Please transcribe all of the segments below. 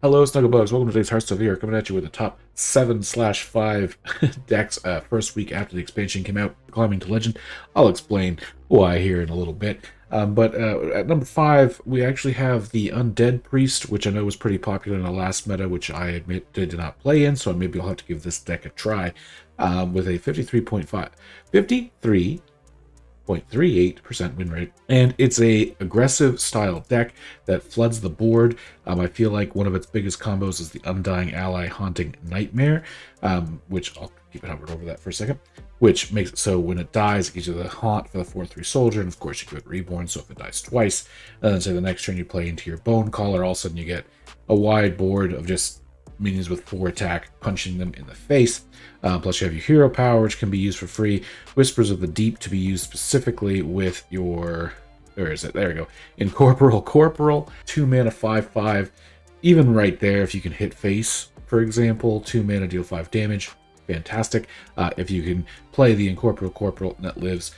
Hello, Snugglebugs. Welcome to today's Hearthstone video. Coming at you with the top 7/5 decks first week after the expansion came out, climbing to legend. I'll explain why here in a little bit. But at number 5, we actually have the Undead Priest, which I know was pretty popular in the last meta, which I admit did not play in, so maybe I'll have to give this deck a try. With a 53.38% win rate, and it's a aggressive style deck that floods the board. I feel like one of its biggest combos is the Undying Ally Haunting Nightmare, which I'll keep it hovered over that for a second, which makes it so when it dies, it gives you the haunt for the 4/3 soldier, and of course you give it reborn, so if it dies twice, and then say the next turn you play into your Bone Caller, all of a sudden you get a wide board of just minions with 4 attack, punching them in the face. Plus you have your hero power, which can be used for free. Whispers of the Deep to be used specifically with your, where is it? There we go. Corporal, 2 mana, 5/5. Even right there, if you can hit face, for example, 2 mana, deal 5 damage. Fantastic. If you can play the Corporal that lives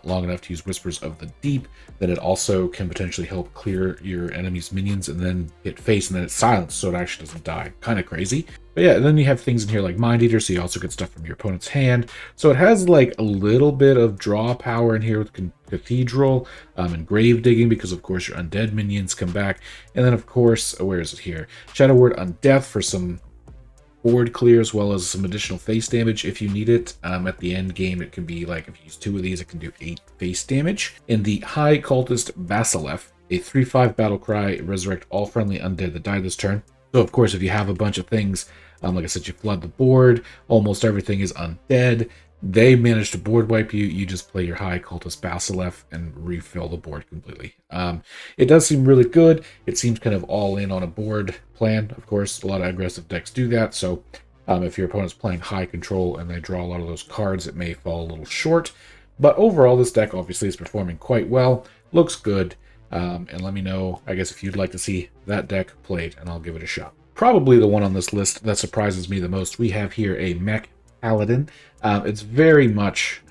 long enough to use Whispers of the Deep, then it also can potentially help clear your enemy's minions and then hit face, and then it's silenced, so it actually doesn't die. Kind of crazy. But yeah, then you have things in here like Mind Eater, so you also get stuff from your opponent's hand. So it has like a little bit of draw power in here with Cathedral and Grave Digging, because of course your undead minions come back. And then of course, where is it here? Shadow Word Undeath for some board clear, as well as some additional face damage if you need it. At the end game, it can be like, if you use 2 of these, it can do 8 face damage. In the High Cultist Basilisk, a 3/5 battle cry, resurrect all friendly undead that died this turn. So of course, if you have a bunch of things, like I said, you flood the board, almost everything is undead, they manage to board wipe you, you just play your High Cultist Basilisk and refill the board completely. It does seem really good. It seems kind of all in on a board plan. Of course, a lot of aggressive decks do that, so if your opponent's playing high control and they draw a lot of those cards, it may fall a little short. But overall, this deck obviously is performing quite well, looks good, and let me know, I guess, if you'd like to see that deck played, and I'll give it a shot. Probably the one on this list that surprises me the most, we have here a Mech Paladin. It's very much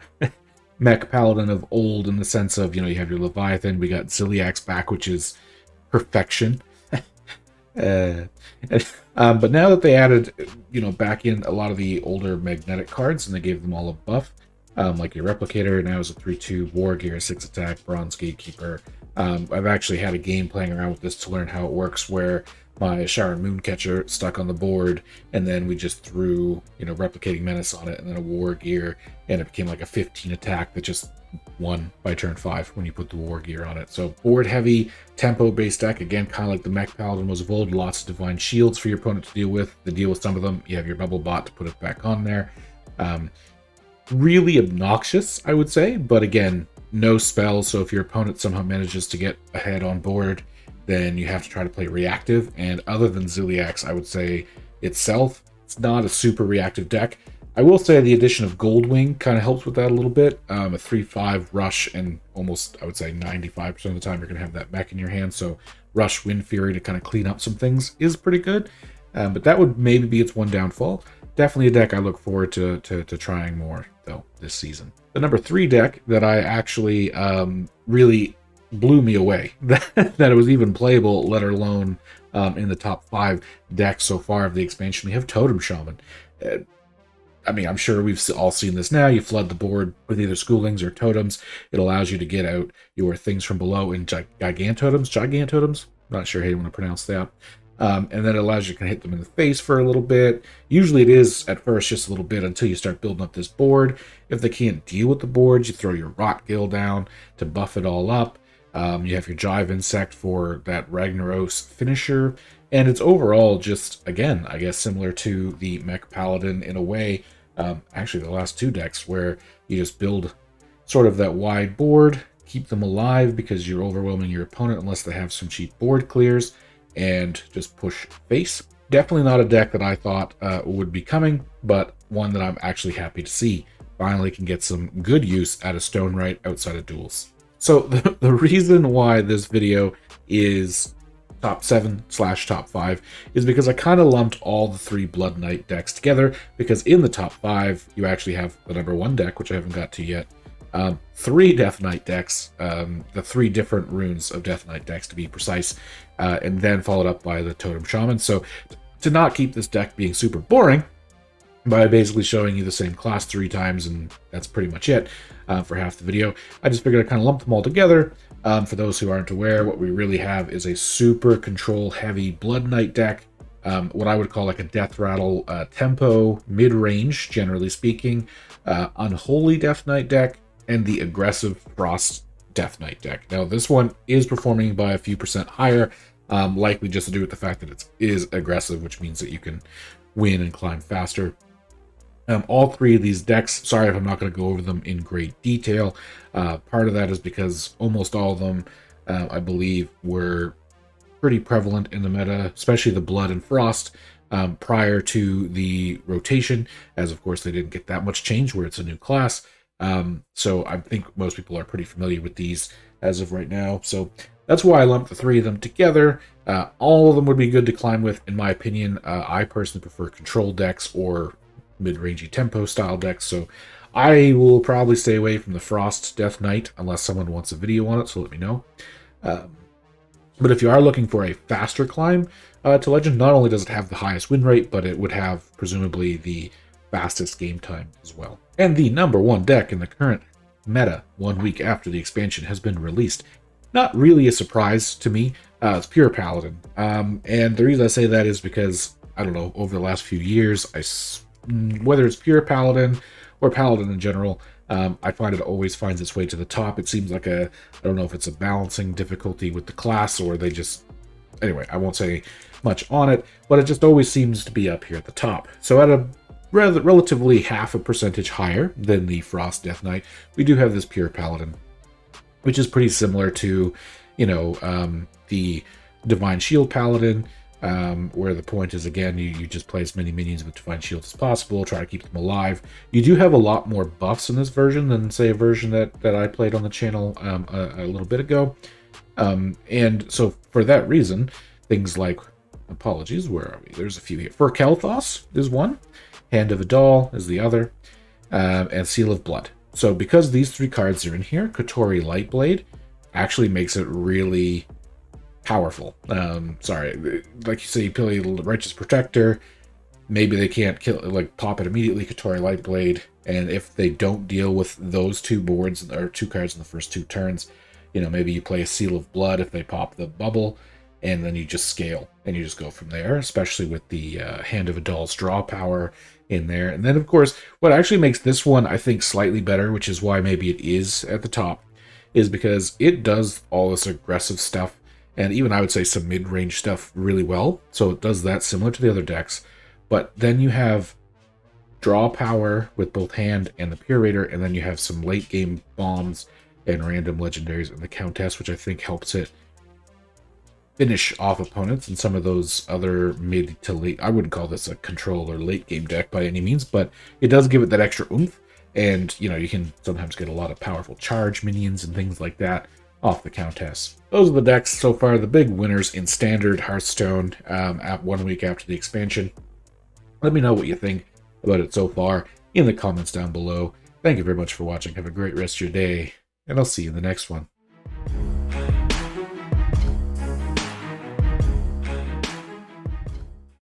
Mech Paladin of old, in the sense of, you have your Leviathan, we got Zilliax back, which is perfection. But now that they added, back in a lot of the older magnetic cards, and they gave them all a buff, like your Replicator now is a 3/2 War Gear, 6 attack, Bronze Gatekeeper. I've actually had a game playing around with this to learn how it works, where my Sharon Mooncatcher stuck on the board, and then we just threw, Replicating Menace on it, and then a War Gear, and it became like a 15 attack that just won by turn 5 when you put the War Gear on it. So board heavy, tempo based deck, again, kind of like the Mech Paladin was of old. Lots of Divine Shields for your opponent to deal with. To deal with some of them, you have your Bubble Bot to put it back on there. Really obnoxious, I would say, but again, no spells, so if your opponent somehow manages to get ahead on board, then you have to try to play reactive. And other than Zilliax, I would say itself, it's not a super reactive deck. I will say the addition of Goldwing kind of helps with that a little bit. A 3/5 rush, and almost, I would say 95% of the time, you're going to have that mech in your hand. So rush Wind Fury to kind of clean up some things is pretty good. But that would maybe be its one downfall. Definitely a deck I look forward to trying more, though, this season. The number 3 deck that I actually really blew me away that it was even playable, let alone in the top 5 decks so far of the expansion. We have Totem Shaman. I'm sure we've all seen this now. You flood the board with either Schoolings or Totems. It allows you to get out your things from below in Gigantotems. Not sure how you want to pronounce that. And then it allows you to hit them in the face for a little bit. Usually it is, at first, just a little bit until you start building up this board. If they can't deal with the board, you throw your Rot Gill down to buff it all up. You have your Jive Insect for that Ragnaros finisher. And it's overall just, again, I guess similar to the Mech Paladin in a way. Actually, the last 2 decks, where you just build sort of that wide board, keep them alive because you're overwhelming your opponent unless they have some cheap board clears, and just push face. Definitely not a deck that I thought would be coming, but one that I'm actually happy to see finally can get some good use out of Stone Right outside of Duels. So the reason why this video is top 7/top 5 is because I kind of lumped all the 3 Blood Knight decks together, because in the top 5 you actually have the number 1 deck, which I haven't got to yet, 3 Death Knight decks, the 3 different runes of Death Knight decks to be precise, and then followed up by the Totem Shaman. So to not keep this deck being super boring, by basically showing you the same class 3 times, and that's pretty much it for half the video, I just figured I'd kind of lump them all together. For those who aren't aware, what we really have is a super control-heavy Blood Knight deck, what I would call like a Death Rattle tempo, mid-range, generally speaking, Unholy Death Knight deck, and the aggressive Frost Death Knight deck. Now, this one is performing by a few percent higher, likely just to do with the fact that it is aggressive, which means that you can win and climb faster. All 3 of these decks, sorry if I'm not going to go over them in great detail. Part of that is because almost all of them, I believe, were pretty prevalent in the meta, especially the Blood and Frost, prior to the rotation, as of course they didn't get that much change where it's a new class. So I think most people are pretty familiar with these as of right now. So that's why I lumped the 3 of them together. All of them would be good to climb with, in my opinion. I personally prefer control decks or mid-rangey tempo style decks, so I will probably stay away from the Frost Death Knight unless someone wants a video on it, so let me know. But if you are looking for a faster climb to Legend, not only does it have the highest win rate, but it would have presumably the fastest game time as well. And the #1 deck in the current meta 1 week after the expansion has been released. Not really a surprise to me. It's Pure Paladin. And the reason I say that is because, I don't know, over the last few years, whether it's Pure Paladin or Paladin in general, I find it always finds its way to the top. It seems like I don't know if it's a balancing difficulty with the class or they just, anyway, I won't say much on it, but it just always seems to be up here at the top. So at a relatively half a percentage higher than the Frost Death Knight, we do have this Pure Paladin, which is pretty similar to, you know, the Divine Shield Paladin, where the point is, again, you just play as many minions with Divine Shield as possible, try to keep them alive. You do have a lot more buffs in this version than, say, a version that I played on the channel a little bit ago. And so for that reason, things like, apologies, where are we? There's a few here. For Kel'Thas is one, Hand of Adal is the other, and Seal of Blood. So because these 3 cards are in here, Kotori Lightblade actually makes it really powerful. Sorry, like you say, you play Righteous Protector, maybe they can't kill, like, pop it immediately, Kotori Lightblade, and if they don't deal with those 2 boards, or 2 cards in the first 2 turns, you know, maybe you play a Seal of Blood if they pop the bubble, and then you just scale, and you just go from there, especially with the Hand of Adal's draw power in there. And then, of course, what actually makes this one, I think, slightly better, which is why maybe it is at the top, is because it does all this aggressive stuff, and even I would say some mid-range stuff really well. So it does that similar to the other decks. But then you have draw power with both Hand and the Curator, and then you have some late-game bombs and random legendaries in the Countess, which I think helps it finish off opponents and some of those other mid to late. I wouldn't call this a control or late-game deck by any means, but it does give it that extra oomph. And, you know, you can sometimes get a lot of powerful charge minions and things like that off the Countess. Those are the decks so far, the big winners in Standard Hearthstone at 1 week after the expansion. Let me know what you think about it so far in the comments down below. Thank you very much for watching. Have a great rest of your day, and I'll see you in the next one.